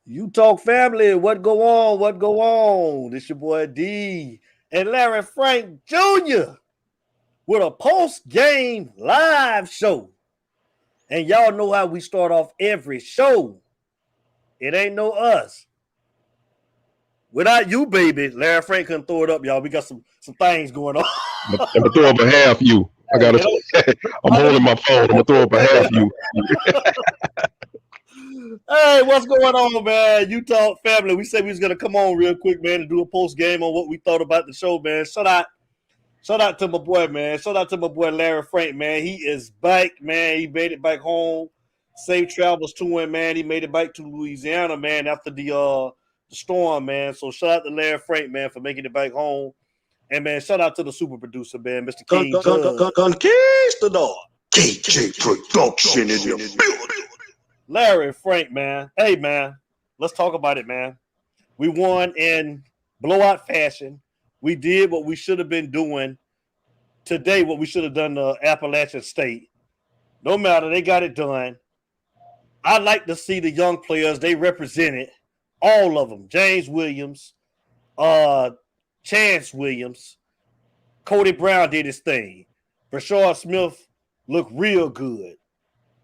You talk family, what go on? What go on? This your boy D and Larry Frank Jr. with a post-game live show. And y'all know how we start off every show. It ain't no us. Without you, baby, Larry Frank couldn't throw it up, y'all. We got some things going on. I'm gonna throw up a half you. I gotta. I'm holding my phone. I'm gonna throw up a half you. Hey, what's going on, man? Utah family. We said we was gonna come on real quick, man, and do a post game on what we thought about the show, man. Shout out to my boy, man. Shout out to my boy Larry Frank, man. He is back, man. He made it back home. Safe travels to him, man. He made it back to Louisiana, man, after the storm, man. So shout out to Larry Frank, man, for making it back home. And man, shout out to the super producer, man, Mr. King. Conquistador. KJ Production in your building. Larry Frank, man. Hey, man, let's talk about it, man. We won in blowout fashion. We did what we should have been doing today, what we should have done to Appalachian State. No matter, they got it done. I like to see the young players. They represented all of them. James Williams, Chance Williams, Cody Brown did his thing. Rashard Smith looked real good.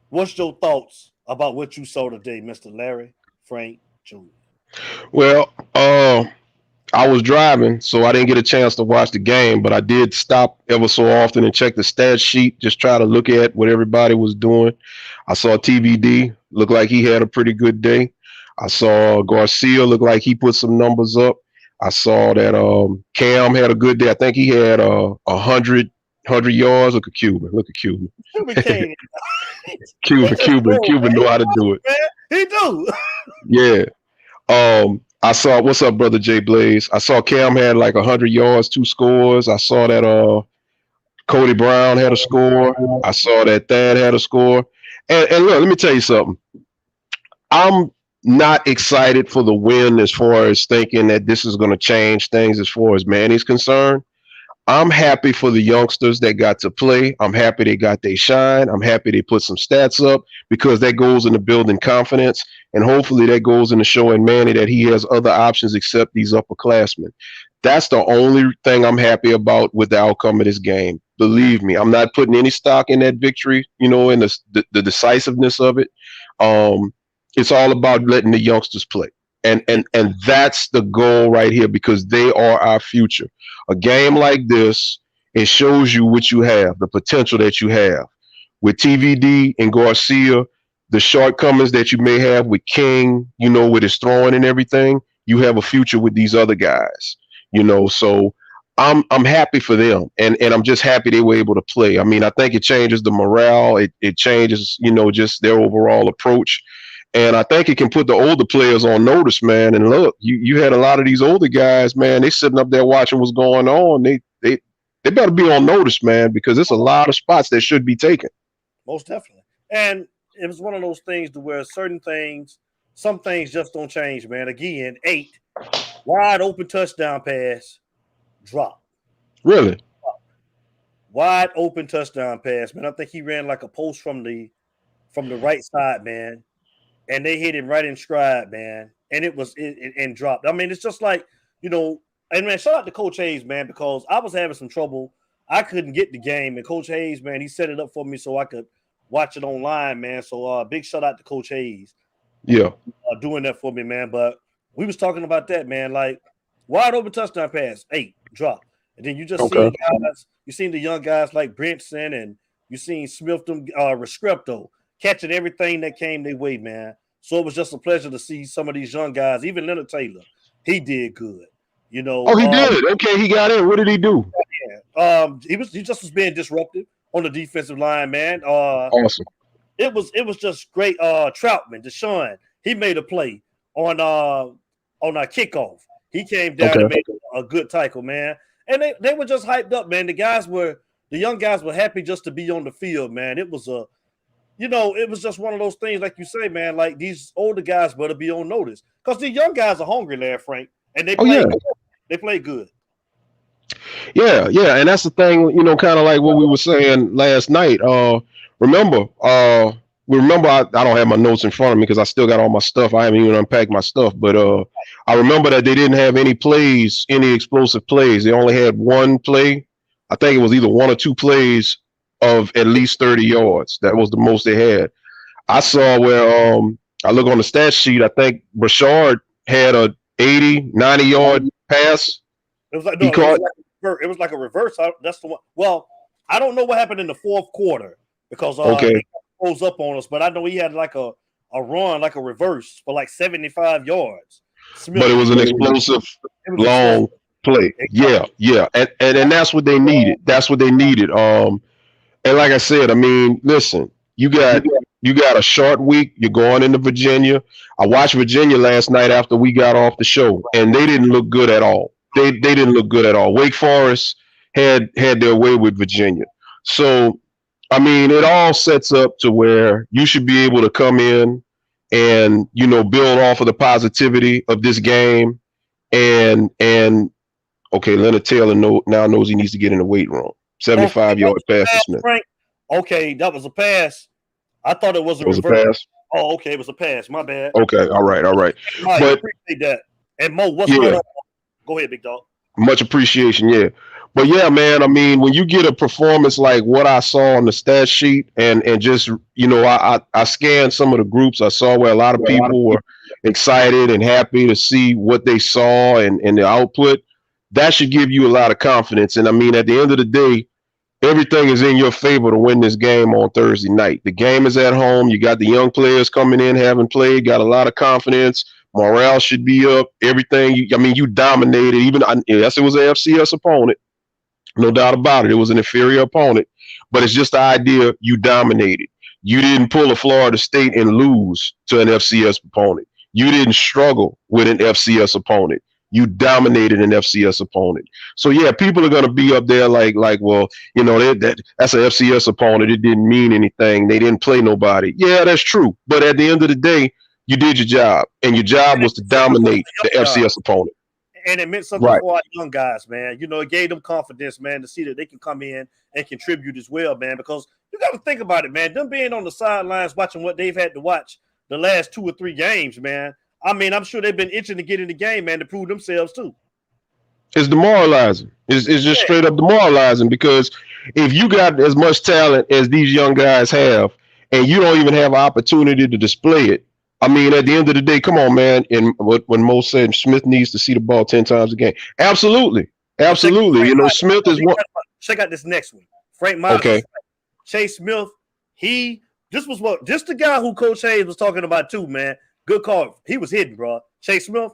What's your thoughts about what you saw today, Mr. Larry Frank Jr.? Well, I was driving, so I didn't get a chance to watch the game, but I did stop ever so often and check the stat sheet, just try to look at what everybody was doing. I saw TVD look like he had a pretty good day. I saw Garcia look like he put some numbers up. I saw that Cam had a good day. I think he had 100 yards. Look at Cuban. Cuban know how to do it. He do. Yeah. I saw, what's up, brother Jay Blaze? I saw Cam had like 100 yards, 2 scores. I saw that Cody Brown had a score. I saw that Thad had a score. And look, let me tell you something. I'm not excited for the win as far as thinking that this is going to change things as far as Manny's concerned. I'm happy for the youngsters that got to play. I'm happy they got their shine. I'm happy they put some stats up because that goes into building confidence. And hopefully that goes into showing Manny that he has other options except these upperclassmen. That's the only thing I'm happy about with the outcome of this game. Believe me, I'm not putting any stock in that victory, in the decisiveness of it. It's all about letting the youngsters play. And that's the goal right here because they are our future. A game like this, it shows you what you have, the potential that you have. With TVD and Garcia, the shortcomings that you may have with King, with his throwing and everything, you have a future with these other guys, So I'm happy for them, and I'm just happy they were able to play. I mean, I think it changes the morale. It changes, just their overall approach. And I think it can put the older players on notice, man. And look, you had a lot of these older guys, man. They sitting up there watching what's going on. They better be on notice, man, because it's a lot of spots that should be taken. Most definitely. And it was one of those things to where some things just don't change, man. Again, 8 wide open touchdown pass, drop. Really? Wide open touchdown pass, man. I think he ran like a post from the right side, man. And they hit him right in stride, man. And it dropped. I mean, it's just like, and man, shout out to Coach Hayes, man, because I was having some trouble. I couldn't get the game. And Coach Hayes, man, he set it up for me so I could watch it online, man. So big shout out to Coach Hayes. Yeah. Doing that for me, man. But we was talking about that, man. Like, wide open touchdown pass, 8, drop. And then you just see guys, you seen the young guys like Brinson and you seen Smith, Rescripto, catching everything that came their way, man. So it was just a pleasure to see some of these young guys. Even Leonard Taylor, he did good. Oh, he did. Okay, he got in. What did he do? Yeah. He just was being disruptive on the defensive line, man. Awesome. It was just great. Troutman, Deshaun, he made a play on our kickoff. He came down and made a good tackle, man. And they were just hyped up, man. The young guys were happy just to be on the field, man. It was it was just one of those things, like you say, man, like these older guys better be on notice. Because the young guys are hungry there, Frank, and they play good. They play good. Yeah. And that's the thing, kind of like what we were saying last night. Remember, remember, I don't have my notes in front of me because I still got all my stuff. I haven't even unpacked my stuff, but I remember that they didn't have any plays, any explosive plays. They only had one play. I think it was either one or two plays of at least 30 yards. That was the most they had. I saw where I look on the stat sheet. I think Brashard had a 80, 90-yard pass. It was like no, it was like a reverse. That's the one. Well, I don't know what happened in the fourth quarter because they closed up on us, but I know he had like a run, like a reverse for like 75 yards. But it was an explosive, long play. Yeah. And that's what they needed. That's what they needed. And like I said, I mean, listen, you got a short week. You're going into Virginia. I watched Virginia last night after we got off the show, and they didn't look good at all. They didn't look good at all. Wake Forest had their way with Virginia. So, I mean, it all sets up to where you should be able to come in and, you know, build off of the positivity of this game. And okay, Leonard Taylor now knows he needs to get in the weight room. 75-yard pass to Smith. Frank. Okay, that was a pass. I thought it was a reverse. A pass? Oh, okay, it was a pass. My bad. Okay, all right. I appreciate that. And Mo, what's going on? Go ahead, big dog. Much appreciation, yeah. But yeah, man, I mean, when you get a performance like what I saw on the stat sheet and just, you know, I scanned some of the groups. I saw where a lot of people were excited and happy to see what they saw and the output. That should give you a lot of confidence. And I mean, at the end of the day, everything is in your favor to win this game on Thursday night. The game is at home. You got the young players coming in, having played, got a lot of confidence. Morale should be up. Everything. You dominated. Yes, it was an FCS opponent. No doubt about it. It was an inferior opponent. But it's just the idea you dominated. You didn't pull a Florida State and lose to an FCS opponent. You didn't struggle with an FCS opponent. You dominated an FCS opponent. So, yeah, people are going to be up there like, well, you know, that's an FCS opponent. It didn't mean anything. They didn't play nobody. Yeah, that's true. But at the end of the day, you did your job, and your job was to dominate the FCS opponent. And it meant something for our young guys, man. You know, it gave them confidence, man, to see that they can come in and contribute as well, man, because you got to think about it, man. Them being on the sidelines watching what they've had to watch the last 2 or 3 games, man. I mean, I'm sure they've been itching to get in the game, man, to prove themselves too. It's demoralizing. It's just straight up demoralizing because if you got as much talent as these young guys have and you don't even have an opportunity to display it, I mean, at the end of the day, come on, man. And when Mo said Smith needs to see the ball 10 times a game. Absolutely. You know, Smith is one. Check out this next one. Frank Myers. Okay. Chase Smith. This the guy who Coach Hayes was talking about too, man. Good call. He was hidden, bro. Chase Smith.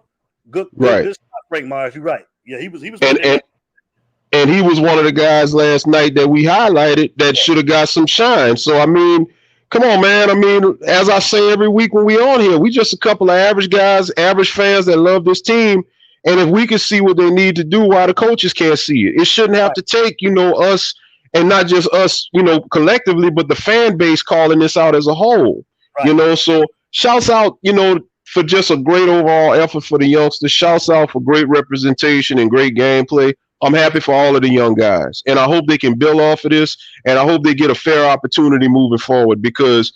Good. Right. This Frank Myers. You're right. Yeah, he was. And he was one of the guys last night that we highlighted that should have got some shine. So, I mean, come on, man. I mean, as I say every week when we on here, we just a couple of average guys, average fans that love this team. And if we can see what they need to do, why the coaches can't see it? It shouldn't have to take, you know, us and not just us, you know, collectively, but the fan base calling this out as a whole. Right. You know, so shouts out, you know, for just a great overall effort for the youngsters. Shouts out for great representation and great gameplay. I'm happy for all of the young guys, and I hope they can build off of this, and I hope they get a fair opportunity moving forward because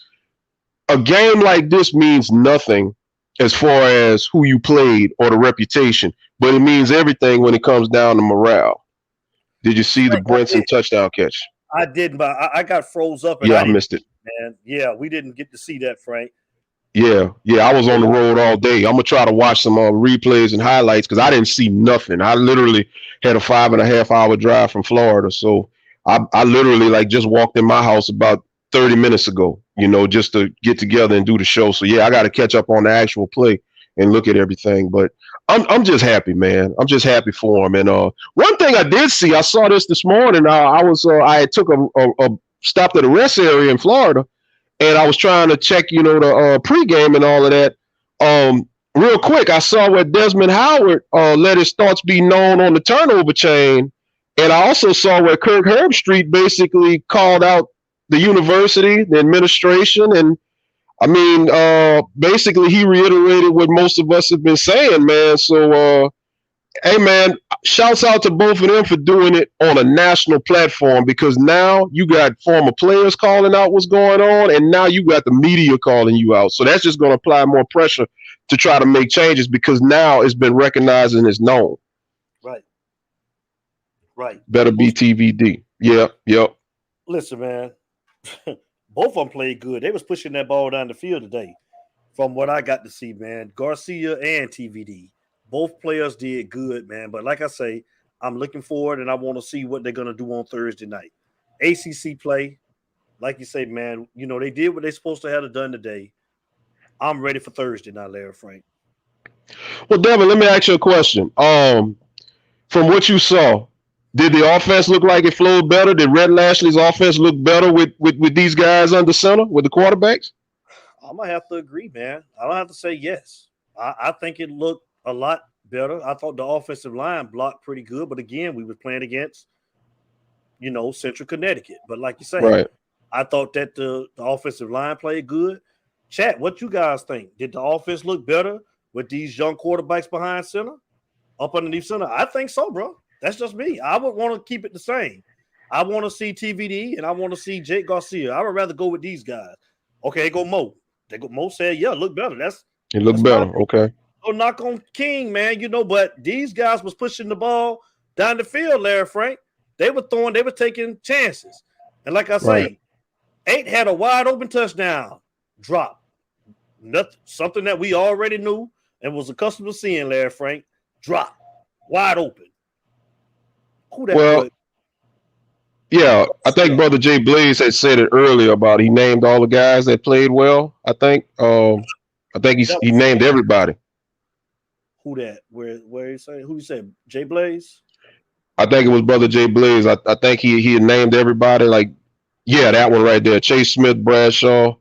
a game like this means nothing as far as who you played or the reputation, but it means everything when it comes down to morale. Did you see the Brinson touchdown catch? I didn't, but I got froze up. And I missed it. Man, yeah, we didn't get to see that, Frank. Yeah, I was on the road all day. I'm gonna try to watch some replays and highlights because I didn't see nothing. I literally had a 5.5-hour drive from Florida, so I literally like just walked in my house about 30 minutes ago, you know, just to get together and do the show. So yeah, I got to catch up on the actual play and look at everything. But I'm just happy, man. I'm just happy for him. And one thing I did see, I saw this morning. I took a stopped at a rest area in Florida. And I was trying to check, you know, the pregame and all of that. Real quick, I saw where Desmond Howard let his thoughts be known on the turnover chain. And I also saw where Kirk Herbstreit basically called out the university, the administration. And, I mean, basically he reiterated what most of us have been saying, man. So Hey man, shouts out to both of them for doing it on a national platform because now you got former players calling out what's going on, and now you got the media calling you out. So that's just going to apply more pressure to try to make changes because now it's been recognized and it's known. Right. Right. Better be TVD. Yep. Listen, man. Both of them played good. They was pushing that ball down the field today. From what I got to see, man, Garcia and TVD. Both players did good, man. But like I say, I'm looking forward and I want to see what they're going to do on Thursday night. ACC play, like you say, man, you know, they did what they're supposed to have done today. I'm ready for Thursday now, Larry Frank. Well, Devin, let me ask you a question. From what you saw, did the offense look like it flowed better? Did Red Lashley's offense look better with these guys under center, with the quarterbacks? I'm going to have to agree, man. I don't have to say yes. I think it looked a lot better. I thought the offensive line blocked pretty good, but again, we were playing against, you know, Central Connecticut. But like you say, right. I thought that the offensive line played good. Chat, what you guys think? Did the offense look better with these young quarterbacks behind center, up underneath center? I think so, bro. That's just me. I would want to keep it the same. I want to see TVD and I want to see Jake Garcia. I would rather go with these guys. Okay, go Mo. Mo said, yeah, look better. It looked better. Okay. No knock on King, man, you know, but these guys was pushing the ball down the field, Larry Frank. They were taking chances. And like I say, right. 8 had a wide open touchdown drop. Nothing, something that we already knew and was accustomed to seeing, Larry Frank. Drop. Wide open. Who that well, yeah, I think Brother Jay Blaze had said it earlier about he named all the guys that played well. I think he named everybody. Who that? Where he say? Who you say? Jay Blaze? I think it was Brother Jay Blaze. I think he had named everybody. Like, yeah, that one right there. Chase Smith, Bradshaw,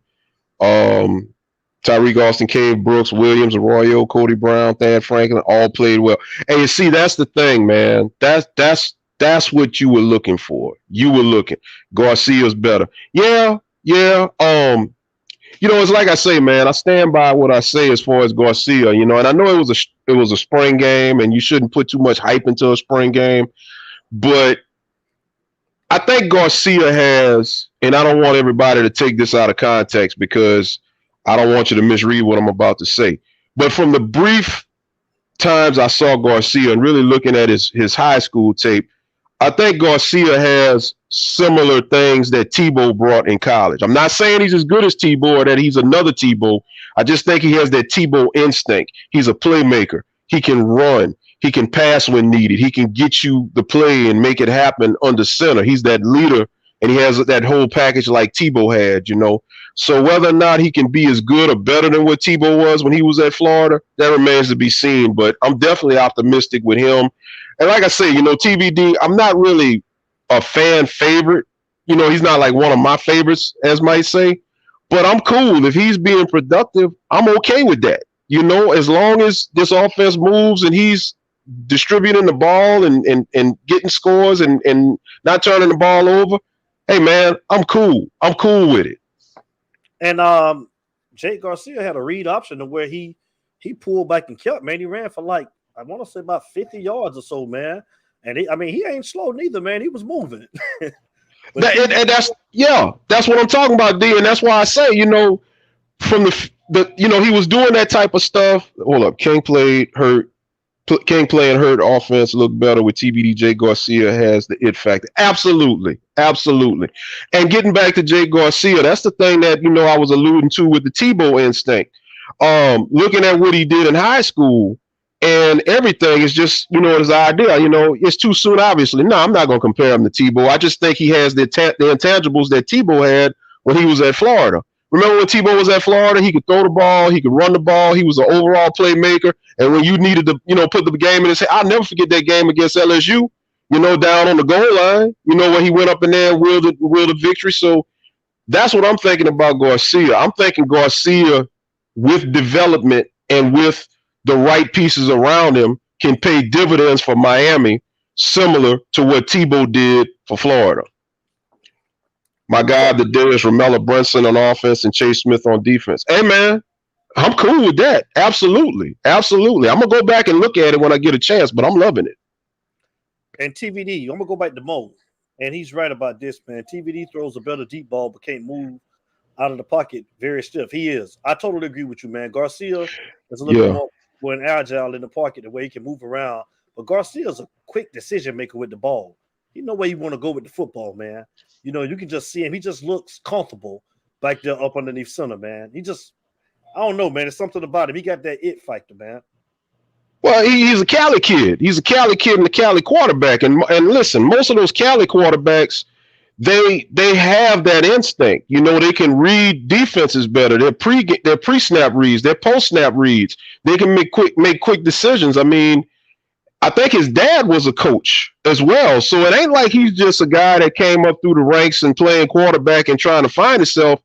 Tyreek Austin, Cave Brooks, Williams, Arroyo, Cody Brown, Thad Franklin, all played well. And you see, that's the thing, man. That's what you were looking for. You were looking. Garcia's better. Yeah. You know, it's like I say, man, I stand by what I say as far as Garcia, you know, and I know it was a spring game and you shouldn't put too much hype into a spring game, but I think Garcia has, and I don't want everybody to take this out of context because I don't want you to misread what I'm about to say, but from the brief times I saw Garcia and really looking at his high school tape, I think Garcia has similar things that Tebow brought in college. I'm not saying he's as good as Tebow or that he's another Tebow. I just think he has that Tebow instinct. He's a playmaker. He can run. He can pass when needed. He can get you the play and make it happen under center. He's that leader, and he has that whole package like Tebow had, you know. So whether or not he can be as good or better than what Tebow was when he was at Florida, that remains to be seen. But I'm definitely optimistic with him. And like I say, you know, TVD, I'm not really a fan favorite. You know, he's not like one of my favorites, as might say. But I'm cool. If he's being productive, I'm okay with that. You know, as long as this offense moves and he's distributing the ball and getting scores and not turning the ball over, hey, man, I'm cool. I'm cool with it. And Jake Garcia had a read option to where he pulled back and kept, man. He ran for like, I want to say about 50 yards or so, man. And he ain't slow neither, man. He was moving. That's what I'm talking about, D. And that's why I say, you know, from the you know, he was doing that type of stuff. Hold up, King playing hurt offense looked better with TBD. Jake Garcia has the it factor. Absolutely. And getting back to Jake Garcia, that's the thing that, you know, I was alluding to with the Tebow instinct. Looking at what he did in high school and everything is just, you know, his idea. You know, it's too soon, obviously. No, I'm not going to compare him to Tebow. I just think he has the intangibles that Tebow had when he was at Florida. Remember when Tebow was at Florida? He could throw the ball. He could run the ball. He was an overall playmaker. And when you needed to, you know, put the game in his head, I'll never forget that game against LSU, you know, down on the goal line, you know, when he went up in there and willed a victory. So that's what I'm thinking about Garcia. I'm thinking Garcia with development and with the right pieces around him can pay dividends for Miami, similar to what Tebow did for Florida. My guy of the day is Ramella Brunson on offense and Chase Smith on defense. Hey, man, I'm cool with that. Absolutely. Absolutely. I'm going to go back and look at it when I get a chance, but I'm loving it. And TVD, I'm going to go back to Mo. And he's right about this, man. TVD throws a better deep ball, but can't move out of the pocket very stiff. He is. I totally agree with you, man. Garcia is a little bit more agile in the pocket, the way he can move around. But Garcia's a quick decision maker with the ball. You know where you want to go with the football, man. You know, you can just see him. He just looks comfortable back there up underneath center, man. He just, I don't know, man. There's something about him. He got that it factor, man. Well, he's a Cali kid. He's a Cali kid and a Cali quarterback. And listen, most of those Cali quarterbacks, they have that instinct. You know, they can read defenses better. They're pre-snap reads, they're post-snap reads. They can make quick decisions. I mean, I think his dad was a coach as well. So it ain't like he's just a guy that came up through the ranks and playing quarterback and trying to find himself.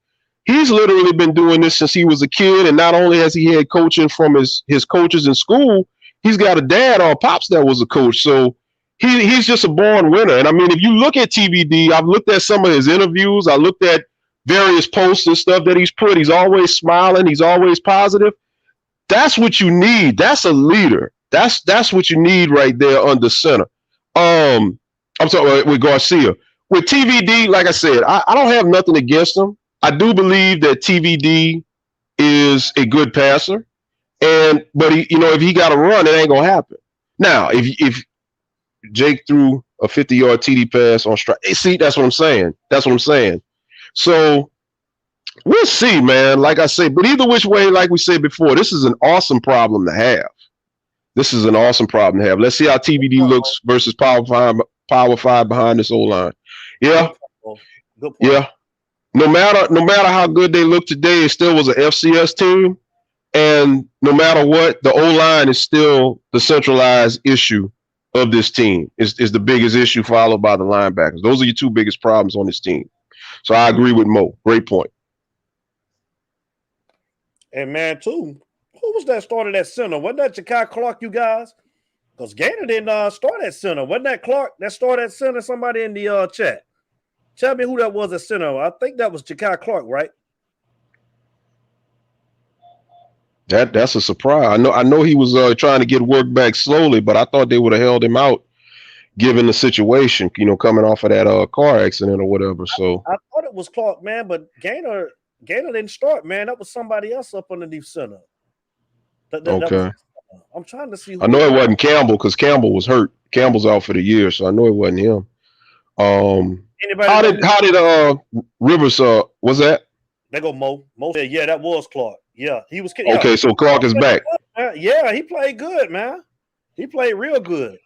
He's literally been doing this since he was a kid. And not only has he had coaching from his coaches in school, he's got a dad or pops that was a coach. So he's just a born winner. And I mean, if you look at TVD, I've looked at some of his interviews. I looked at various posts and stuff that he's put. He's always smiling. He's always positive. That's what you need. That's a leader. That's what you need right there under center. I'm talking with Garcia. With TVD, like I said, I don't have nothing against him. I do believe that TVD is a good passer. But he, you know, if he got to run, it ain't gonna happen. Now, if Jake threw a 50-yard TD pass on strike, see, that's what I'm saying. That's what I'm saying. So we'll see, man. Like I say, but either which way, like we said before, this is an awesome problem to have. This is an awesome problem to have. Let's see how TVD looks versus Power 5 behind this O-line. Yeah, yeah. No matter how good they look today, it still was an FCS team. And no matter what, the O-line is still the centralized issue of this team. Is the biggest issue, followed by the linebackers. Those are your two biggest problems on this team. So I agree with Mo. Great point. And man, too, who was that started at center? Wasn't that Ja'Kai Clark, you guys? Because Gainer didn't start at center. Wasn't that Clark that started at center? Somebody in the chat. Tell me who that was at center. I think that was Ja'Kai Clark, right? That's a surprise. I know he was trying to get work back slowly, but I thought they would have held him out given the situation, you know, coming off of that car accident or whatever. So I thought it was Clark, man, but Gainer didn't start, man. That was somebody else up underneath center. Okay. I'm trying to see. I know it wasn't Campbell because Campbell was hurt. Campbell's out for the year, so I know it wasn't him. How did Rivers was that? They go Mo. Mo said, yeah, that was Clark. Yeah, he was. Okay, so Clark is back. Yeah, he played good, man. He played real good.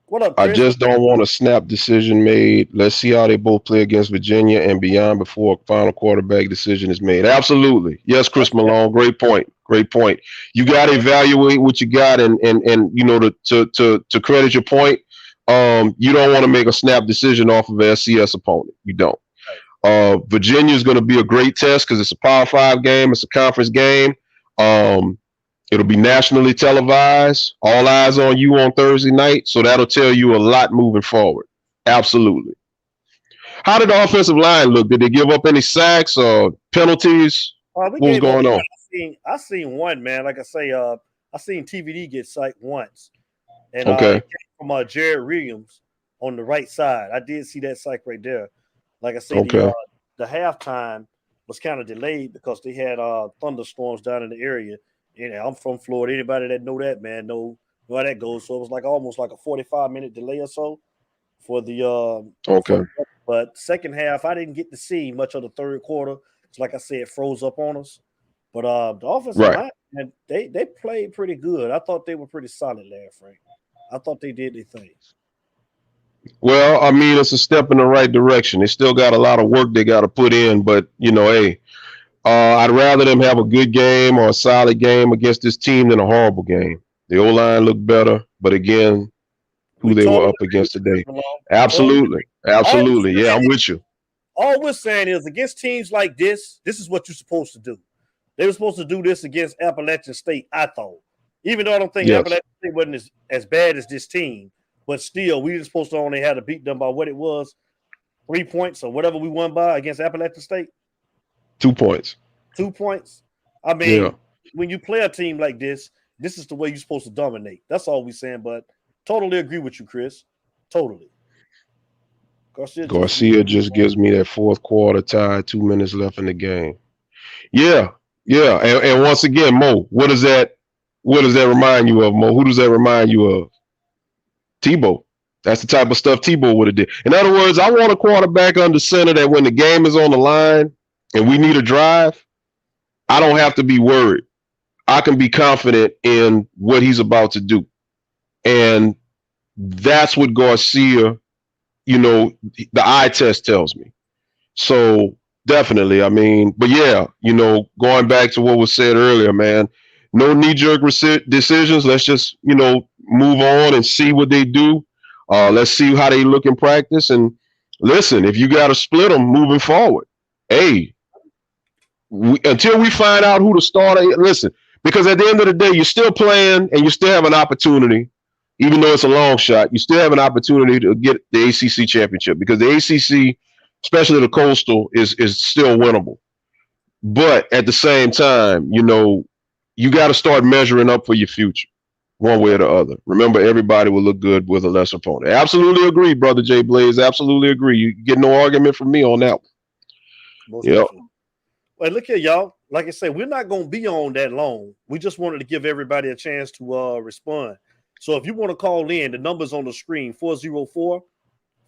What up, Chris? I just don't want a snap decision made. Let's see how they both play against Virginia and beyond before a final quarterback decision is made. Absolutely. Yes, Chris Malone. Great point. Great point. You got to evaluate what you got, and you know, to credit your point, you don't want to make a snap decision off of an FCS opponent. You don't. Virginia is going to be a great test because it's a Power 5 game. It's a conference game. It'll be nationally televised. All eyes on you on Thursday night. So that'll tell you a lot moving forward. Absolutely. How did the offensive line look? Did they give up any sacks or penalties? What was going on? I seen one, man. Like I say, I seen TVD get sacked once. And okay. From Jared Williams on the right side. I did see that sack right there. Like I said, okay. The halftime was kind of delayed because they had thunderstorms down in the area. You know, I'm from Florida. Anybody that know that, man, know how that goes. So it was like almost like a 45-minute delay or so for the okay. But second half, I didn't get to see much of the third quarter. It's like I said, it froze up on us. But the offensive line, man, they played pretty good. I thought they were pretty solid, Larry Frank. I thought they did their thing. Well, I mean, it's a step in the right direction. They still got a lot of work they got to put in, but you know, hey. I'd rather them have a good game or a solid game against this team than a horrible game. The O-line looked better, but again, who they were up against today. Absolutely. Absolutely. Yeah, I'm with you. All we're saying is against teams like this is what you're supposed to do. They were supposed to do this against Appalachian State, I thought. Even though I don't think Appalachian State wasn't as bad as this team, but still, we were supposed to only have to beat them by what it was, 3 points or whatever we won by against Appalachian State. 2 points. 2 points. I mean, when you play a team like this, this is the way you're supposed to dominate. That's all we're saying. But totally agree with you, Chris. Totally. Garcia just gives me that fourth quarter tie, 2 minutes left in the game. Yeah. And once again, Mo, what does that remind you of, Mo? Who does that remind you of? Tebow. That's the type of stuff Tebow would have did. In other words, I want a quarterback under center that when the game is on the line and we need a drive, I don't have to be worried. I can be confident in what he's about to do. And that's what Garcia, the eye test tells me. So definitely, I mean, but yeah, going back to what was said earlier, man, no knee-jerk decisions. Let's just, move on and see what they do. Let's see how they look in practice. And listen, if you got to split them moving forward, hey, until we find out who the starter is, listen, because at the end of the day, you're still playing and you still have an opportunity, even though it's a long shot, you still have an opportunity to get the ACC championship because the ACC, especially the Coastal, is still winnable. But at the same time, you got to start measuring up for your future, one way or the other. Remember, everybody will look good with a lesser opponent. Absolutely agree, Brother Jay Blaze. Absolutely agree. You get no argument from me on that one. Yep. Well, look here, y'all. Like I said, we're not going to be on that long. We just wanted to give everybody a chance to respond. So if you want to call in, the number's on the screen,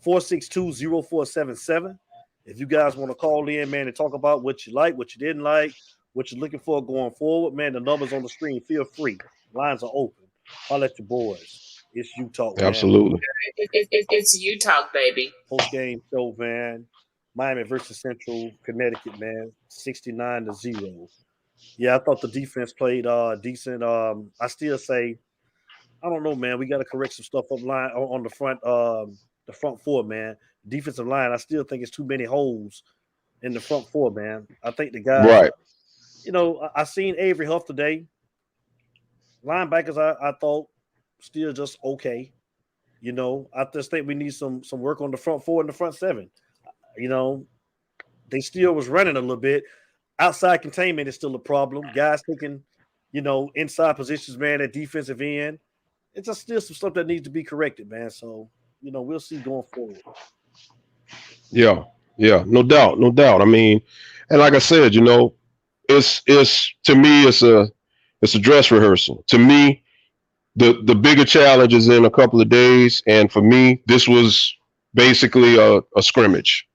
404-462-0477. If you guys want to call in, man, and talk about what you like, what you didn't like, what you're looking for going forward, man, the number's on the screen. Feel free. Lines are open. I'll let your boys. It's You Talk, man. Absolutely. It's You Talk, baby. Post-game show, man. Miami versus Central Connecticut, man, 69-0. Yeah, I thought the defense played decent. I still say, I don't know, man. We got to correct some stuff up line on the front four, man. Defensive line, I still think it's too many holes in the front four, man. I think the guys, right. I seen Avery Huff today. Linebackers, I thought still just okay. I just think we need some work on the front four and the front seven. They still was running a little bit. Outside containment is still a problem. Guys taking, inside positions, man, at defensive end. It's just still some stuff that needs to be corrected, man. So, we'll see going forward. Yeah, no doubt. I mean, and like I said, it's to me, it's a dress rehearsal. To me, the bigger challenge is in a couple of days, and for me, this was basically a scrimmage.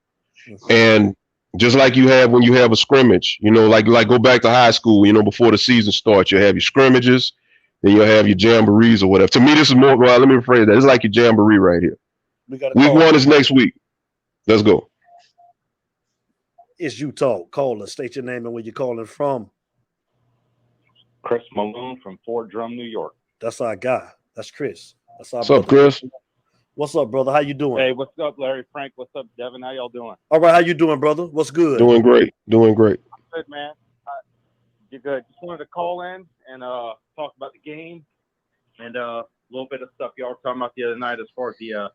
And just like you have when you have a scrimmage, like go back to high school, before the season starts, you have your scrimmages, then you'll have your jamborees or whatever. To me, this is more, well, let me rephrase that. It's like your jamboree right here. Week 1 is next week. Let's go. It's You Talk. Call us. State your name and where you're calling from. Chris Malone from Fort Drum, New York. That's our guy. That's Chris. That's our What's up, Chris? What's up, brother? How you doing? Hey, what's up, Larry Frank? What's up, Devin? How y'all doing? All right, how you doing, brother? What's good? Doing great. Good, man. You're good. Just wanted to call in and talk about the game and a little bit of stuff y'all were talking about the other night as far as the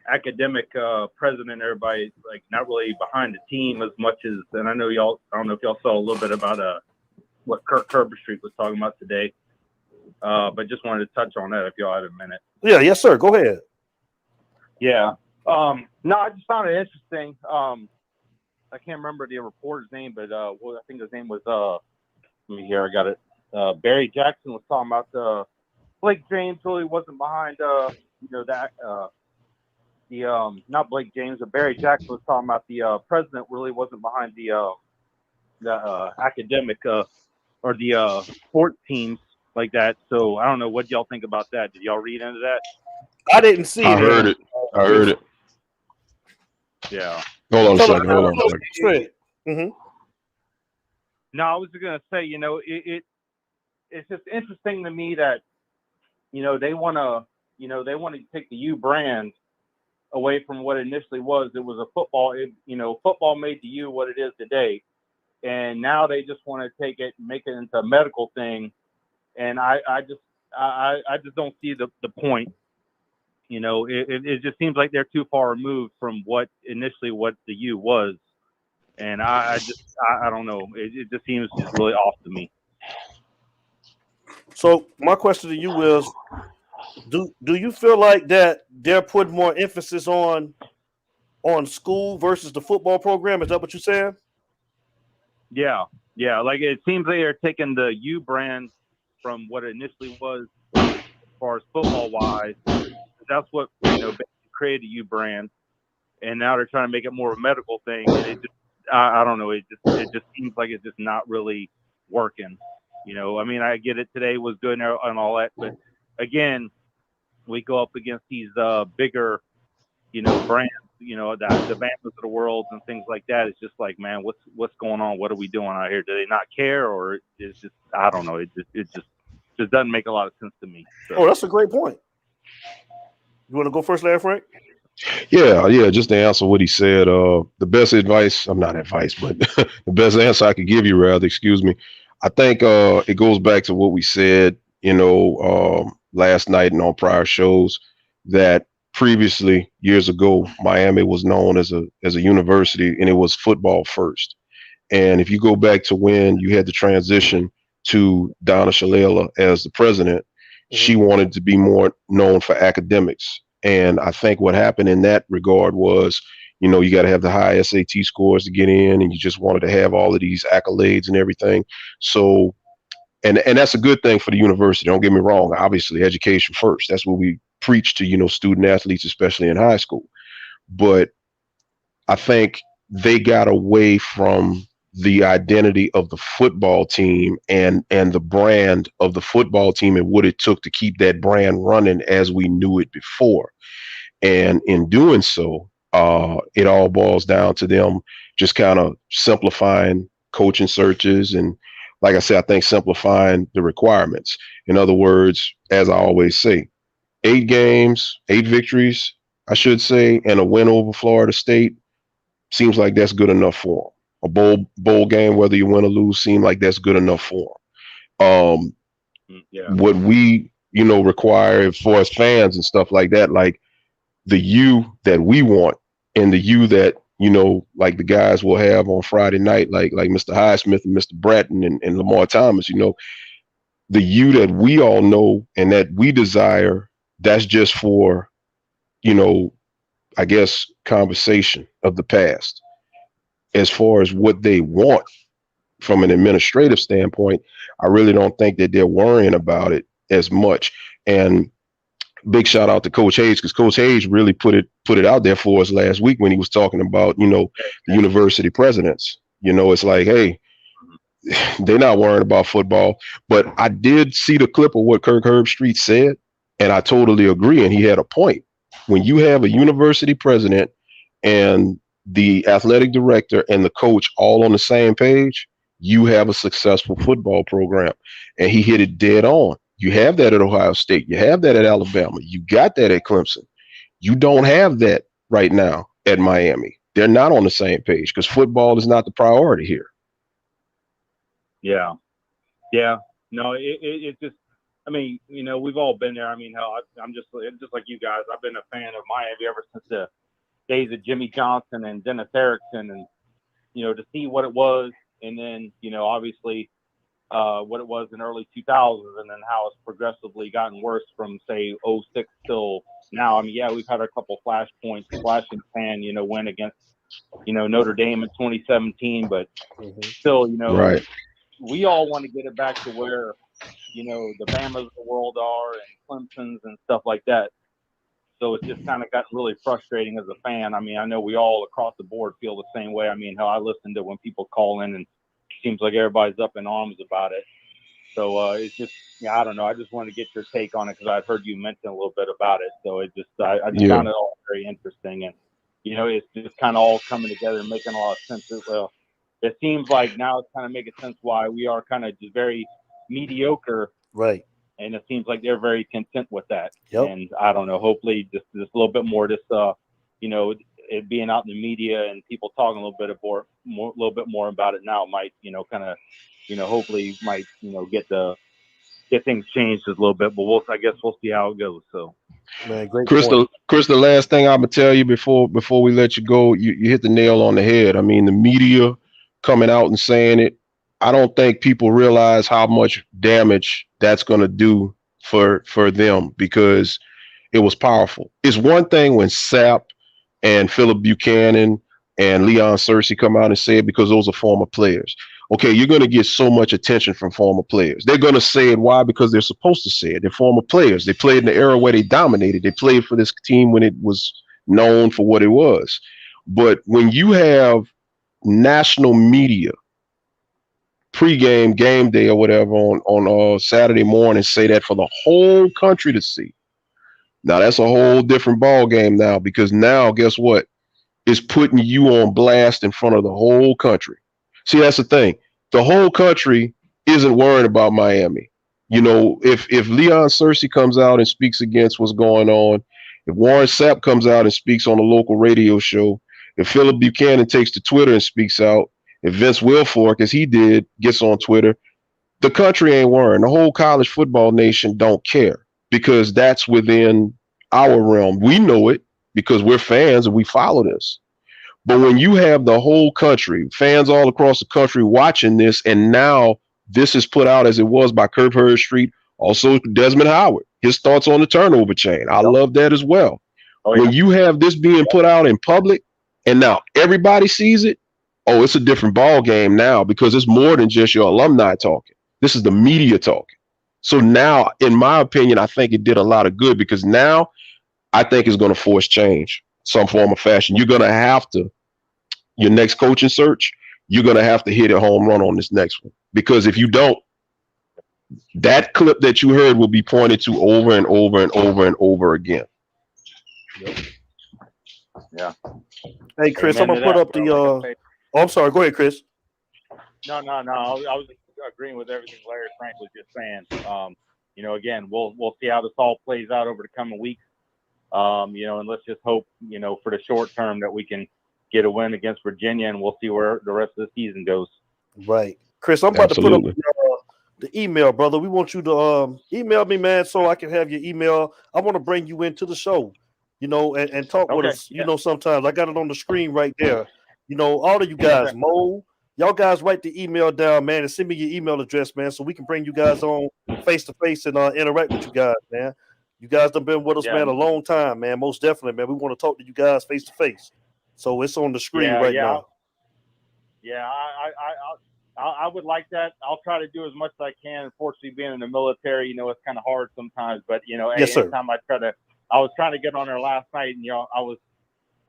academic president and everybody, like, not really behind the team as much as, and I don't know if y'all saw a little bit about what Kirk Herbstreit was talking about today, but just wanted to touch on that if y'all had a minute. Yeah, yes, sir. Go ahead. Yeah. No, I just found it interesting. I can't remember the reporter's name, but I think his name was let me hear, I got it. Barry Jackson was talking about Blake James really wasn't behind not Blake James, but Barry Jackson was talking about the president really wasn't behind the academic or the sports teams like that. So I don't know, what y'all think about that. Did y'all read into that? I didn't see it. I heard it. Yeah. Hold on a second. Mm-hmm. No, I was going to say, it's just interesting to me that, they want to take the U brand away from what it initially was. It was a football, football made the U what it is today. And now they just want to take it and make it into a medical thing. And I just don't see the point. It just seems like they're too far removed from what the U was. And I don't know. It just seems really off to me. So my question to you is, do you feel like that they're putting more emphasis on school versus the football program? Is that what you're saying? Yeah. Like it seems they are taking the U brand from what it initially was, as far as football wise. That's what basically created a U brand, and now they're trying to make it more of a medical thing. And it just, I don't know, it just seems like it's just not really working. I mean, I get it. Today was good and all that, but again, we go up against these bigger, brands, the Bama's of the world and things like that. It's just like, man, what's going on? What are we doing out here? Do they not care, or it's just, I don't know. It just doesn't make a lot of sense to me. So. Oh, that's a great point. You want to go first, Larry Frank? Yeah. Just to answer what he said, the best advice, I'm not advice, but the best answer I could give you, rather, excuse me. I think it goes back to what we said, last night and on prior shows, that previously, years ago, Miami was known as a university, and it was football first. And if you go back to when you had the transition to Donna Shalala as the president, she wanted to be more known for academics. And I think what happened in that regard was, you got to have the high SAT scores to get in, and you just wanted to have all of these accolades and everything. So, and that's a good thing for the university. Don't get me wrong. Obviously, education first. That's what we preach to, student athletes, especially in high school. But I think they got away from the identity of the football team and the brand of the football team and what it took to keep that brand running as we knew it before. And in doing so, it all boils down to them just kind of simplifying coaching searches. And like I said, I think simplifying the requirements. In other words, as I always say, 8 games, 8 victories, I should say, and a win over Florida State seems like that's good enough for them. A bowl game, whether you win or lose, seem like that's good enough for them. What we, require as far as fans and stuff like that, like the you that we want and the you that, like the guys will have on Friday night, like Mr. Highsmith and Mr. Bratton and Lamar Thomas, the you that we all know and that we desire, that's just for, I guess, conversation of the past. As far as what they want from an administrative standpoint, I really don't think that they're worrying about it as much. And big shout out to Coach Hayes, because Coach Hayes really put it out there for us last week when he was talking about, the university presidents. It's like, hey, they're not worried about football. But I did see the clip of what Kirk Herbstreit said, and I totally agree. And he had a point. When you have a university president and the athletic director and the coach all on the same page, you have a successful football program. And he hit it dead on. You have that at Ohio State. You have that at Alabama. You got that at Clemson. You don't have that right now at Miami. They're not on the same page because football is not the priority here. Yeah. No, it just, I mean, we've all been there. I mean, hell, I'm just like you guys. I've been a fan of Miami ever since the days of Jimmy Johnson and Dennis Erickson, and to see what it was, and then obviously what it was in early 2000s, and then how it's progressively gotten worse from say 06 till now. I mean, yeah, we've had a couple flashpoints, flash in the pan, win against Notre Dame in 2017, but still, right. We all want to get it back to where the Bamas of the world are and Clemson's and stuff like that. So it's just kind of gotten really frustrating as a fan. I mean, I know we all across the board feel the same way. I mean, how I listen to when people call in, and it seems like everybody's up in arms about it. So it's just, I don't know. I just wanted to get your take on it because I've heard you mention a little bit about it. So it just, I just found it all very interesting. And, it's just kind of all coming together and making a lot of sense as well. It seems like now it's kind of making sense why we are kind of just very mediocre. Right. And it seems like they're very content with that. Yep. And I don't know, hopefully just a little bit more, it being out in the media and people talking a little bit more about it now might, hopefully might, get things changed a little bit, but I guess we'll see how it goes. So, man, great Chris, the last thing I'm gonna tell you before we let you go, you hit the nail on the head. I mean, the media coming out and saying it, I don't think people realize how much damage that's going to do for them, because it was powerful. It's one thing when Sapp and Philip Buchanan and Leon Searcy come out and say it, because those are former players. Okay, you're going to get so much attention from former players. They're going to say it. Why? Because they're supposed to say it. They're former players. They played in the era where they dominated. They played for this team when it was known for what it was. But when you have national media pregame, game day, or whatever on Saturday morning say that for the whole country to see, now that's a whole different ball game now, because now guess what? It's putting you on blast in front of the whole country. See, that's the thing. The whole country isn't worried about Miami. You know, if Leon Searcy comes out and speaks against what's going on, if Warren Sapp comes out and speaks on a local radio show, if Philip Buchanan takes to Twitter and speaks out, if Vince Wilfork, as he did, gets on Twitter, the country ain't worrying. The whole college football nation don't care, because that's within our realm. We know it because we're fans and we follow this. But when you have the whole country, fans all across the country watching this, and now this is put out as it was by Kirk Herbstreit, also Desmond Howard, his thoughts on the turnover chain. I love that as well. Oh, yeah. When you have this being put out in public and now everybody sees it, oh, it's a different ball game now, because it's more than just your alumni talking. This is the media talking. So now, in my opinion, I think it did a lot of good, because now I think it's going to force change, some form of fashion. You're going to have to, your next coaching search, you're going to have to hit a home run on this next one. Because if you don't, that clip that you heard will be pointed to over and over and over and over again. Yeah. Hey, Chris, I'm going to put up the oh, I'm sorry. Go ahead, Chris. No. I was agreeing with everything Larry Frank was just saying. You know, again, we'll see how this all plays out over the coming weeks. You know, and let's just hope, you know, for the short term that we can get a win against Virginia, and we'll see where the rest of the season goes. Right. Chris, I'm about to put up the email, brother. We want you to email me, man, so I can have your email. I want to bring you into the show, you know, and talk with us. You know, sometimes I got it on the screen right there. You know, all of you guys, Mo, y'all guys write the email down, man, and send me your email address, man, so we can bring you guys on face to face and interact with you guys, man. You guys have been with us, man, a long time, man. Most definitely, man. We want to talk to you guys face to face. So it's on the screen right now. Yeah, I would like that. I'll try to do as much as I can. Unfortunately, being in the military, you know, it's kind of hard sometimes. But you know, anytime I was trying to get on there last night, and you know,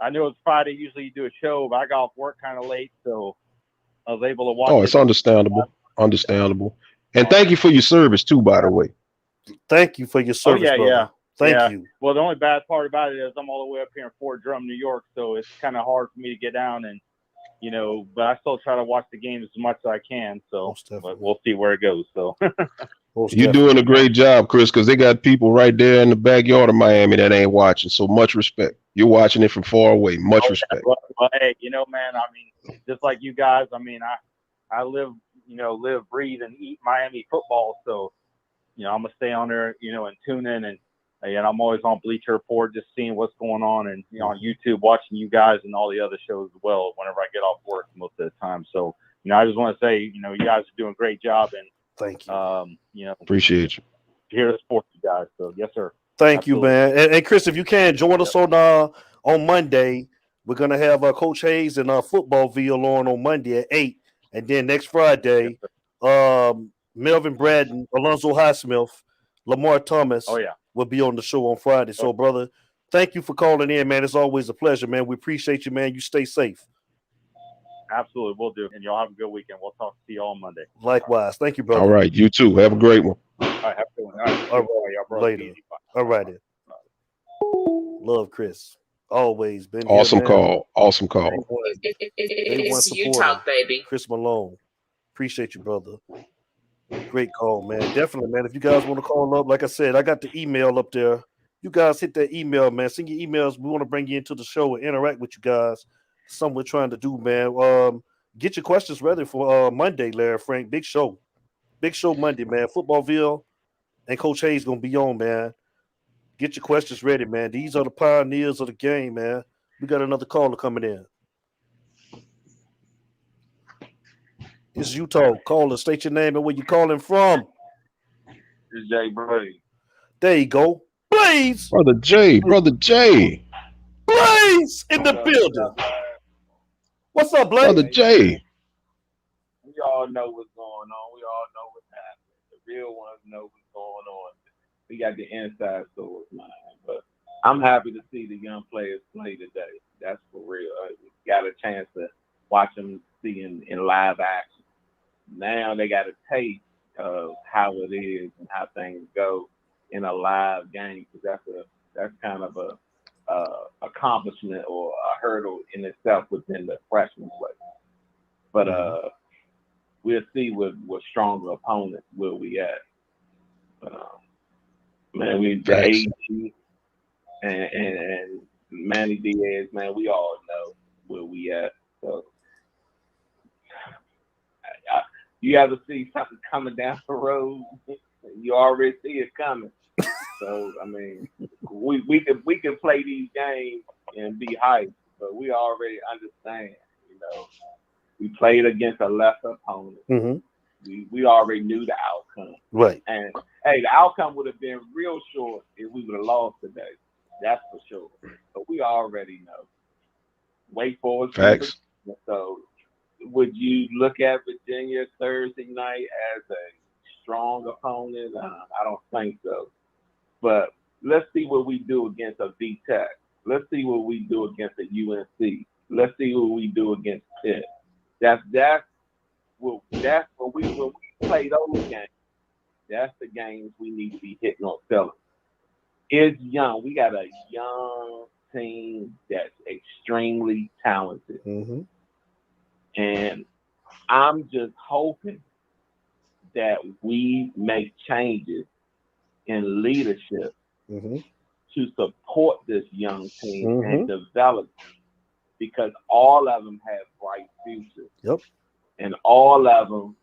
I knew it was Friday. Usually, you do a show, but I got off work kind of late, so I was able to watch. Oh, it's understandable. Understandable. And thank you for your service too, by the way. Thank you for your service, brother. Yeah. Thank you. Well, the only bad part about it is I'm all the way up here in Fort Drum, New York, so it's kind of hard for me to get down, and you know, but I still try to watch the games as much as I can. So, but we'll see where it goes. So, you're doing a great job, Chris, because they got people right there in the backyard of Miami that ain't watching. So much respect. You're watching it from far away. Much respect. Well, hey, you know, man. I mean, just like you guys. I mean, I live, breathe, and eat Miami football. So, you know, I'm gonna stay on there, you know, and tune in, and I'm always on Bleacher Report, just seeing what's going on, and you know, on YouTube, watching you guys and all the other shows as well. Whenever I get off work, most of the time. So, you know, I just want to say, you know, you guys are doing a great job, and thank you. You know, appreciate you. Here to support you guys. So, yes, sir. Thank you, man. And Chris, if you can join us on Monday, we're gonna have Coach Hayes and Footballville on Monday at 8, and then next Friday, Melvin Braden, Alonzo Highsmith, Lamar Thomas. Will be on the show on Friday. So, brother, thank you for calling in, man. It's always a pleasure, man. We appreciate you, man. You stay safe. Absolutely, we'll do. And y'all have a good weekend. We'll talk to you all Monday. Likewise. Thank you, brother. All right, you too. Have a great one. All right, have a good one. All right, later. All right, then. Love Chris. Always been awesome here, call. Awesome call. It's you talk, baby. Chris Malone. Appreciate you, brother. Great call, man. Definitely, man. If you guys want to call up, like I said, I got the email up there. You guys hit that email, man. Send your emails. We want to bring you into the show and interact with you guys. Something we're trying to do, man. Get your questions ready for Monday, Larry Frank. Big show. Big show Monday, man. Footballville and Coach Hayes going to be on, man. Get your questions ready, man. These are the pioneers of the game, man. We got another caller coming in. It's Utah. Caller, state your name and where you calling from. It's Jay Blaze. There you go. Blaze! Brother Jay. Blaze in the building. What's up, Blaze? Brother Jay. We all know what's going on. We all know what's happening. The real ones know what's going on. We got the inside source, man. But I'm happy to see the young players play today. That's for real. Got a chance to watch them see in live action. Now they got a taste of how it is and how things go in a live game, because that's kind of a accomplishment or a hurdle in itself within the freshman play. But we'll see what stronger opponents will we at. Man, we the AG and Manny Diaz, man, we all know where we at. So you ever see something coming down the road, you already see it coming. So I mean, we can play these games and be hyped, but we already understand. You know, we played against a lesser opponent. Mm-hmm. We already knew the outcome. Right. And hey, the outcome would have been real short if we would have lost today. That's for sure. But we already know. Wait for us. Facts. So would you look at Virginia Thursday night as a strong opponent? I don't think so. But let's see what we do against a VTech. Let's see what we do against a UNC. Let's see what we do against Pitt. That's when we play those games. That's the games we need to be hitting on selling. It's young. We got a young team that's extremely talented. Mm-hmm. And I'm just hoping that we make changes in leadership to support this young team and develop them, because all of them have bright futures. Yep. And all of them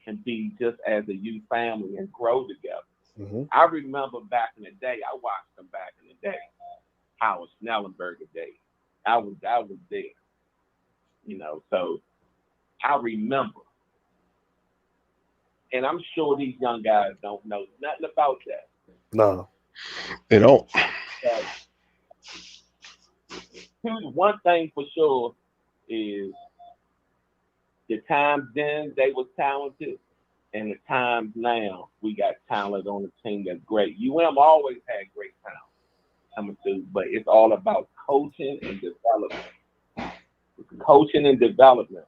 can be just as a youth family and grow together. Mm-hmm. I remember back in the day, I watched them back in the day. Howard Snellenberger day. I was there. You know, so I remember. And I'm sure these young guys don't know nothing about that. No. They don't. One thing for sure is the times then they was talented, and the times now we got talent on the team that's great. UM always had great talent coming through, but it's all about coaching and development. Coaching and development.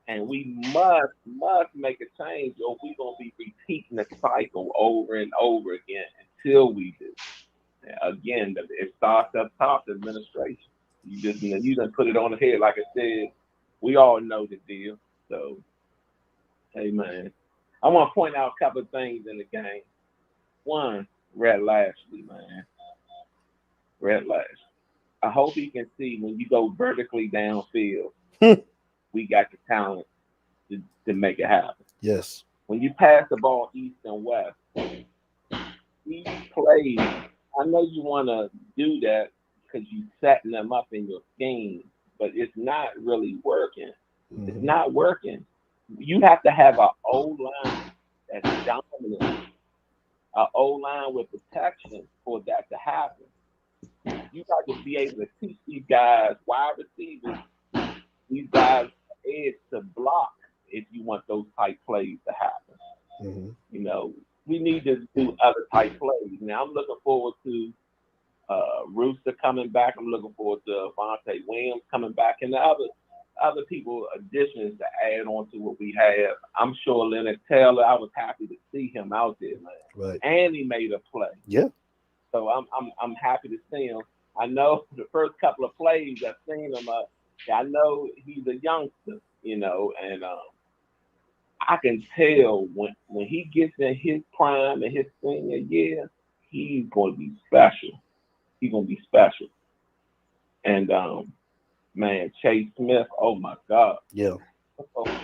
And we must make a change, or we're going to be repeating the cycle over and over again until we do. Again, it starts up top, the administration. You done put it on the head. Like I said, we all know the deal. So, hey, man. I want to point out a couple of things in the game. One, Red Lashley, man. Red Lashley. I hope he can see when you go vertically downfield, we got the talent to make it happen. Yes. When you pass the ball east and west, these plays, I know you want to do that because you're setting them up in your scheme, but it's not really working. Mm-hmm. It's not working. You have to have an O-line that's dominant, an O-line with protection for that to happen. You got to be able to teach these guys, wide receivers, these guys edge to block if you want those type plays to happen. Mm-hmm. You know, we need to do other type plays. Now, I'm looking forward to Rooster coming back. I'm looking forward to Vontae Williams coming back, and the other people additions to add on to what we have. I'm sure Leonard Taylor, I was happy to see him out there, man. Right. And he made a play. Yeah. So I'm happy to see him. I know the first couple of plays I've seen him. I know he's a youngster, you know, and I can tell when he gets in his prime in his senior year, he's going to be special. He's going to be special. And man, Chase Smith, oh my God. Yeah. Oh my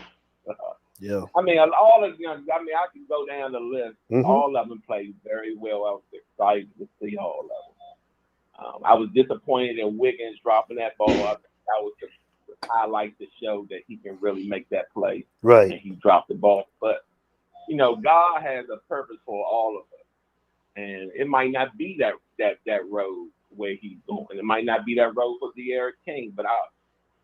God. Yeah. I mean, all of them. I mean, I can go down the list. Mm-hmm. All of them played very well. I was excited to see all of them. I was disappointed in Wiggins dropping that ball. That was highlights to show that he can really make that play. Right. And he dropped the ball. But, you know, God has a purpose for all of us. And it might not be that road where he's going. It might not be that road for De'Aaron King. But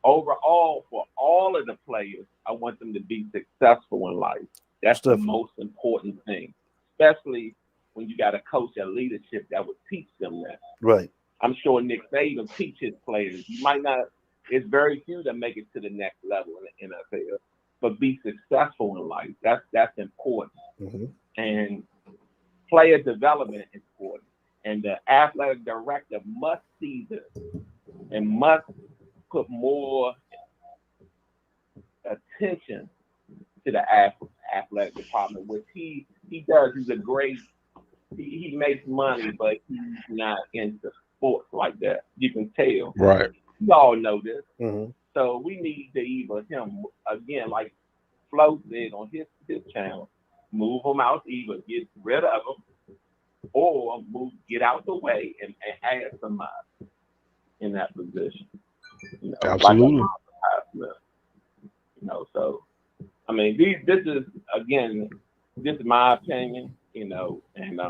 overall, for all of the players, I want them to be successful in life. That's the most important thing, especially when you got a coach of leadership that would teach them that. Right. I'm sure Nick Saban teach his players. You might not. It's very few that make it to the next level in the NFL, but be successful in life. That's important. Mm-hmm. And player development is important. And the athletic director must see this and must put more attention to the athletic department, which he does. He's a great. He makes money, but he's not into sports like that. You can tell. Right. We all know this. Mm-hmm. So we need to either him again, like Flo said on his channel, move him out, either get rid of him or get out the way and add somebody in that position. You know, absolutely. Like you know, so I mean, this is my opinion. You know, and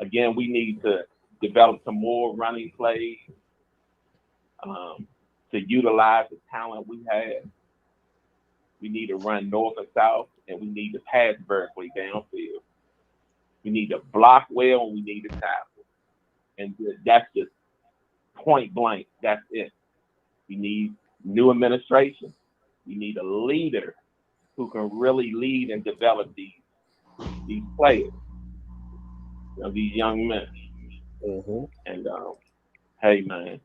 again, we need to develop some more running plays to utilize the talent we have. We need to run north and south, and we need to pass vertically downfield. We need to block well, and we need to tackle. And that's just point blank. That's it. We need new administration. We need a leader who can really lead and develop these players, you know, these young men. Mm-hmm. And hey, man,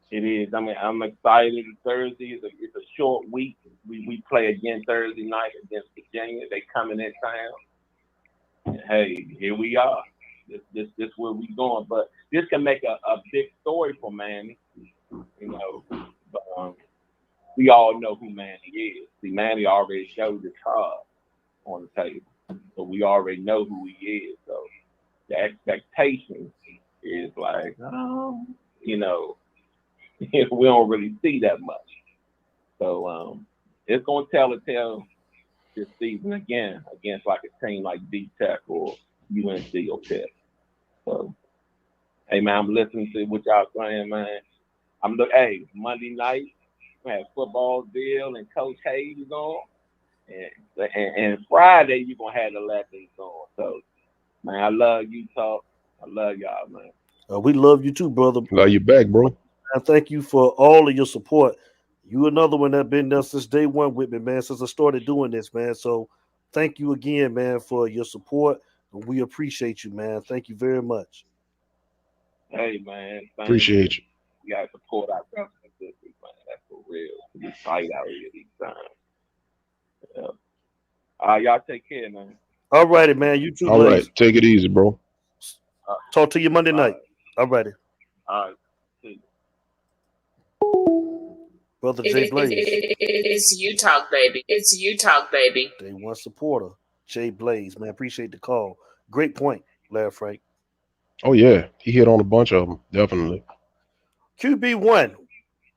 it is. I mean, I'm excited. Thursday it's a short week. We play again Thursday night against Virginia. They coming in town. And hey, here we are. This where we going. But this can make a big story for Manny. You know, but we all know who Manny is. See, Manny already showed the card on the table. So we already know who he is. So the expectation is like, you know, we don't really see that much. So it's going to tell a tale this season again against like a team like D-Tech or UNC or Tech. So, hey, man, I'm listening to what y'all saying, man. Hey, Monday night, we have football deal and Coach Hayes is on. And Friday, you're going to have the lessons on. So, man, I love you, Talk. I love y'all, man. We love you too, brother. Love you back, bro. I thank you for all of your support. You another one that been there since day one with me, man, since I started doing this, man. So thank you again, man, for your support. We appreciate you, man. Thank you very much. Hey, man. Appreciate you. You got to support our government this week, man. That's for real. We fight out here these times. Yeah. Y'all take care, man. All righty, man. You too. All ladies. right. Take it easy, bro. Talk to you Monday night. All righty. All right. Brother Jay Blaze. It's you talk, baby. It's you talk, baby. Day one supporter, Jay Blaze, man. Appreciate the call. Great point, Larry Frank. Oh, yeah. He hit on a bunch of them. Definitely. QB1,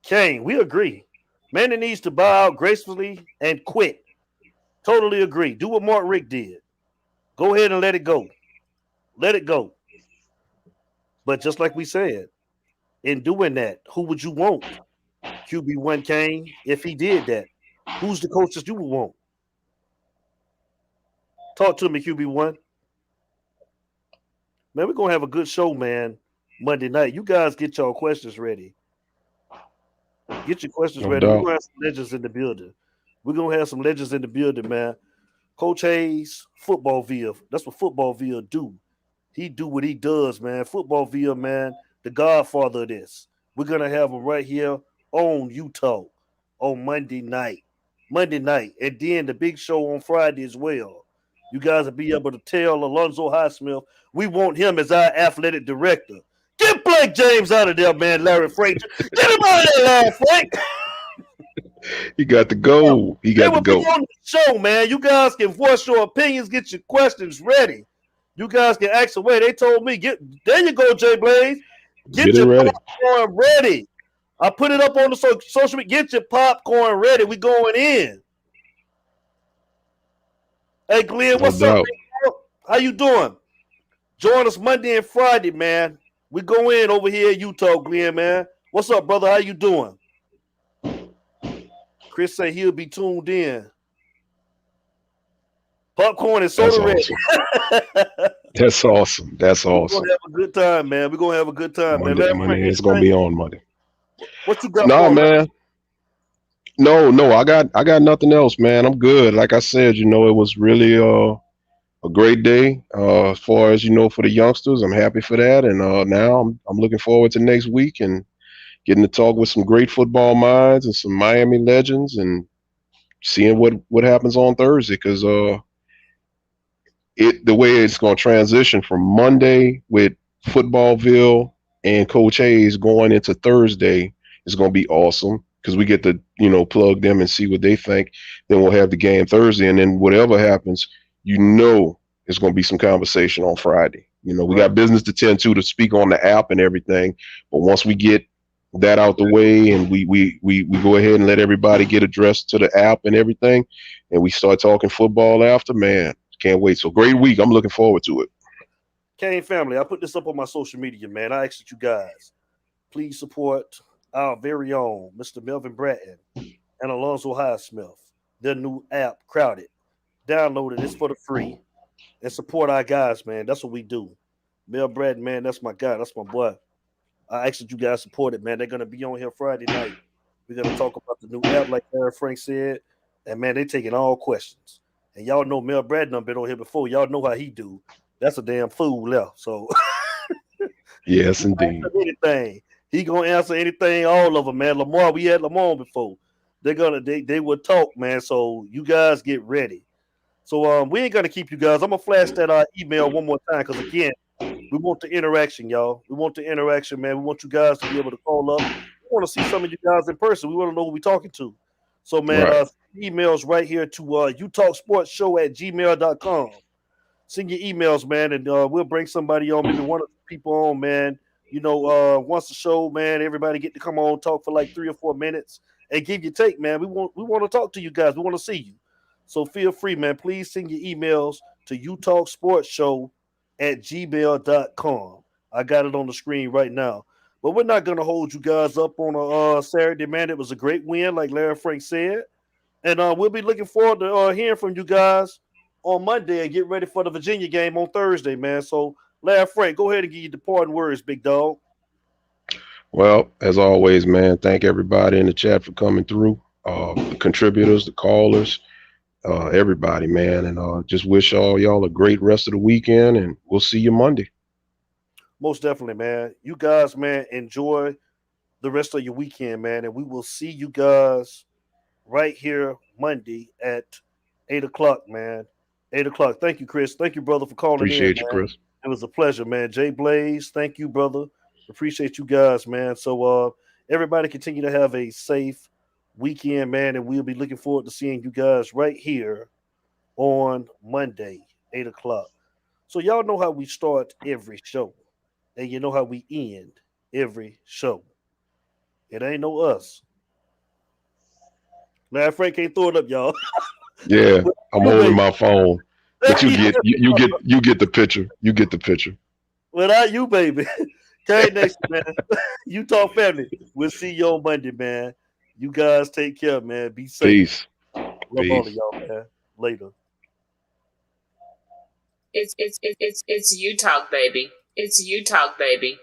Kane, we agree. Manny needs to bow out gracefully and quit. Totally agree. Do what Mark Rick did. Go ahead and let it go. Let it go. But just like we said, in doing that, who would you want? QB1 Kane, if he did that, who's the coaches you would want? Talk to me, QB1. Man, we're going to have a good show, man, Monday night. You guys get your questions ready. Get your questions ready. We're going to have some legends in the building. We're going to have some legends in the building, man. Coach Hayes, Footballville. That's what Footballville do. He do what he does, man. Footballville, man, the godfather of this. We're going to have him right here on Utah on Monday night. And then the big show on Friday as well. You guys will be able to tell Alonzo Highsmith we want him as our athletic director. Get Blake James out of there, man, Larry Frank. Get him out of there, Larry Frank. He got to go. He got to go. On the show, man. You guys can voice your opinions, get your questions ready. You guys can ask away. They told me, there you go, Jay Blaze. Get your ready. platform ready I put it up on the social media. Get your popcorn ready. We going in. Hey, Glenn, No what's up, doubt. man? How you doing? Join us Monday and Friday, man. We go in over here in Utah, Glenn, man. What's up, brother? How you doing? Chris say he'll be tuned in. Popcorn and soda ready. That's awesome. That's We're awesome. gonna have a good time, man. We're gonna have a good time, man. Monday is gonna be on Monday. What you got Nah, for me? man. No, I got nothing else, man. I'm good. Like I said, it was really a great day. As far as for the youngsters, I'm happy for that. And now I'm looking forward to next week and getting to talk with some great football minds and some Miami legends and seeing what happens on Thursday, because the way it's going to transition from Monday with Footballville and Coach Hayes going into Thursday is going to be awesome, because we get to plug them and see what they think. Then we'll have the game Thursday, and then whatever happens, it's going to be some conversation on Friday. We got business to tend to speak on the app and everything, but once we get that out the way and we go ahead and let everybody get addressed to the app and everything, and we start talking football after, man, can't wait. So great week. I'm looking forward to it. Kane family, I put this up on my social media, man. I asked you guys, please support our very own Mr. Melvin Bratton and Alonzo Highsmith. Their new app, Crowded. Download it. It's for the free. And support our guys, man. That's what we do. Mel Bratton, man, that's my guy. That's my boy. I asked that you guys support it, man. They're going to be on here Friday night. We're going to talk about the new app, like Aaron Frank said. And, man, they taking all questions. And y'all know Mel Bratton done been on here before. Y'all know how he do. That's a damn fool left. So, yes, indeed. Anything. He going to answer anything, all of them, man. Lamar, we had Lamar before. They will talk, man. So, you guys get ready. So, we ain't going to keep you guys. I'm going to flash that email one more time because, again, we want the interaction, y'all. We want the interaction, man. We want you guys to be able to call up. We want to see some of you guys in person. We want to know who we're talking to. So, man, emails right here to utalksportshow@gmail.com. Send your emails, man, and we'll bring somebody on, maybe one of the people on, man. Once the show, man, everybody get to come on, talk for like 3 or 4 minutes and give your take, man. We want to talk to you guys. We want to see you. So feel free, man. Please send your emails to utalksportshow@gmail.com. I got it on the screen right now. But we're not going to hold you guys up on a Saturday, man. It was a great win, like Larry Frank said. And we'll be looking forward to hearing from you guys on Monday and get ready for the Virginia game on Thursday, man. So, Larry Frank, go ahead and give your departing words, big dog. Well, as always, man, thank everybody in the chat for coming through, the contributors, the callers, everybody, man. And just wish y'all a great rest of the weekend, and we'll see you Monday. Most definitely, man. You guys, man, enjoy the rest of your weekend, man. And we will see you guys right here Monday at 8 o'clock, man. 8 o'clock. Thank you, Chris. Thank you, brother, for calling Appreciate in. you, Man. Chris. It was a pleasure, man. Jay Blaze, thank you, brother. Appreciate you guys, man. So everybody continue to have a safe weekend, man, and we'll be looking forward to seeing you guys right here on Monday, 8 o'clock. So y'all know how we start every show, and you know how we end every show. It ain't no us. Now, Frank can't throw it up, y'all. Yeah, I'm holding my phone, but you get the picture. You get the picture. Without you, baby. Okay, next, man. Utah family. We'll see you on Monday, man. You guys take care, man. Be safe. Peace. Love all of y'all, man. Later. It's you talk, baby. It's you talk, baby.